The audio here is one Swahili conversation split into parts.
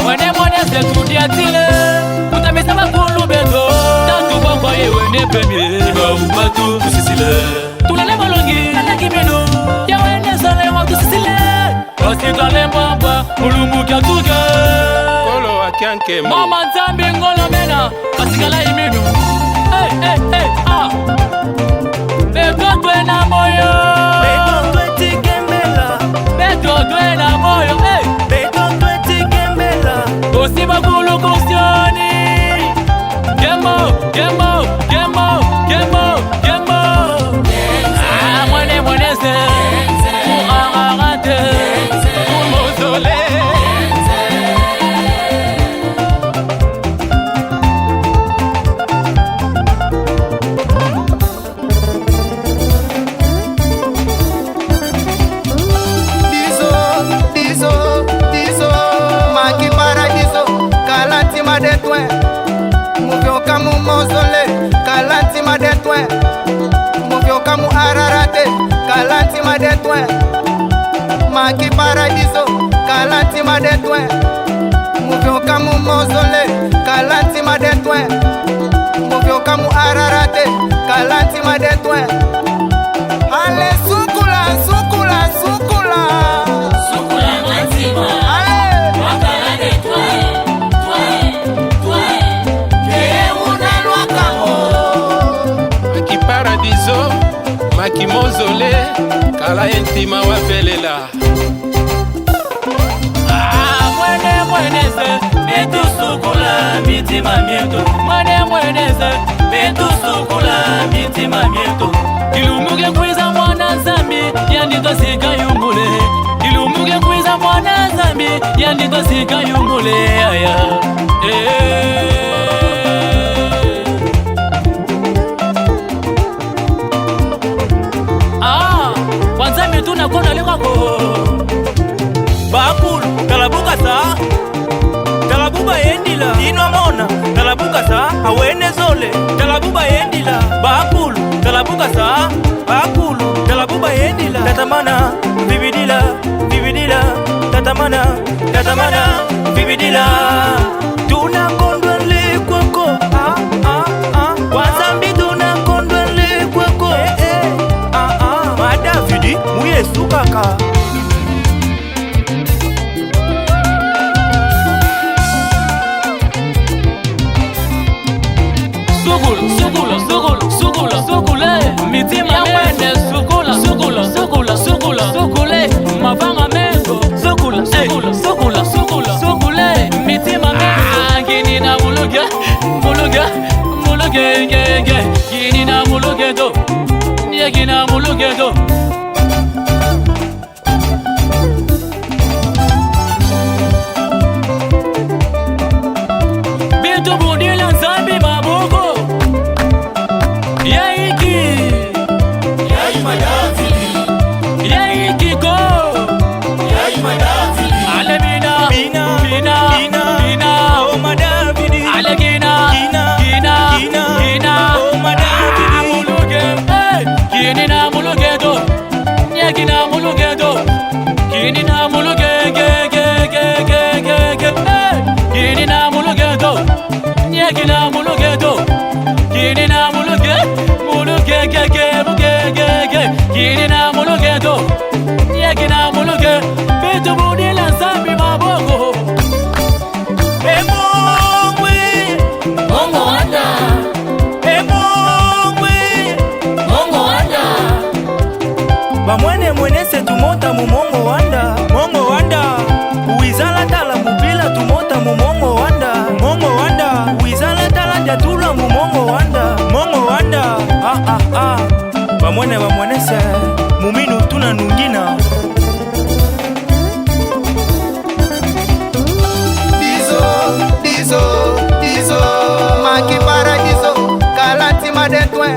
Mwene mwene se tudiatile Kutamisa makulu beto Tatu boko yewe premier Baubatu tusisile Tulele malongi Alaki minu Yawene sole wa tusisile Osikale mbamba Ulumbu kia tuke Kolo akianke Mama nzambi ngolo mena Asikala iminu Hey hey hey ah Beto tuena moyo Beto tueti kembela Beto tuena moyo hey Beto tueti kembela Osiba kulu kusioni Gembo, gembo, gembo, gembo, gembo Ah, mwene mwene se Muararate Mumozole Dizo Maki paradiso Kalati madetwe Muvyo kamu mozole Kalati madetwe Muvyo kamu ararate Kalati madetwe Maki paradiso Kalati madetwe Muvyo kamu mozole Kalati madetwe Muvyo kamu ararate Kalati madetwe Ale sukula sukula sukula Sukula matima Ale Wakala de toi Keye unalwa kamo Maki paradiso Maki mozole Kala intima wafelela Ah, mwene mwene se Betu sukula mitima mieto Mwene mwene se Betu sukula mitima mieto Ilumuge kwiza mwana zambi Yandito sika yungule Ilumuge kwiza mwana zambi Yandito sika yungule Aya Ah, wanzambi tunakona lekako Bakulu, talabuka sa Talabuba yendila Inwa mona, talabuka sa Awene zole, talabuba yendila Bakulu, talabuka sa Bakulu, talabuba yendila Tatamana, bibidila, bibidila Tatamana, tatamana, bibidila Tuna kondwa le kwako Wazambi tuna kondwa le kwako Madavidi, muye sukaka Sukule mitima mene sukule mavanga mengo sukule mitima mene gini na muluge gini na muluge do nie gina muluge do Bintu budila nzambi mabuko Yaiki Yai madavili Yaiki go Yai madavili Ale bina Oh madavidi Ale gina Oh madavidi Muluge Gini na muluge do Nye gina muluge do Gini na muluge Gini na muluge do Nye gina muluge do Gini na muluge Gini na muluge do Nye gina muluge Bitu budila zambi maboko Mongo wanda Mongo wanda Bamwene mwene se tumota mu mongo wanda Uizala tala mupila tumota mu mongo wanda Uizala tala jatula mu mongo wanda Bamwene se muminu tuna nungina Dizo Maki paradiso Kalati madetwe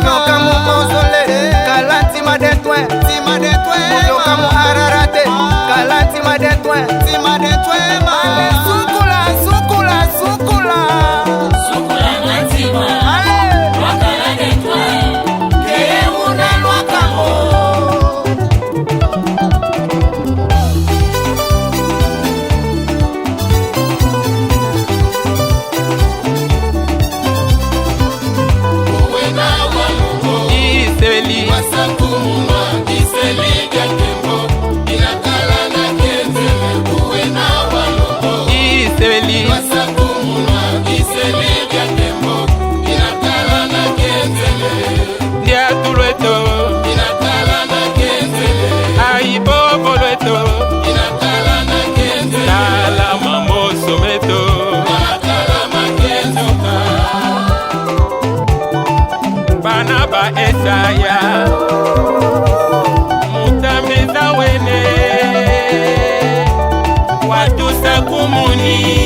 Mujoka mu mozole Kalati madetwe Mujoka mu ararate Kalati madetwe Ale sukula Sukula matima Wakala de toi Keye unalwa kamo Isaya Mutameza wene Watu sakumuni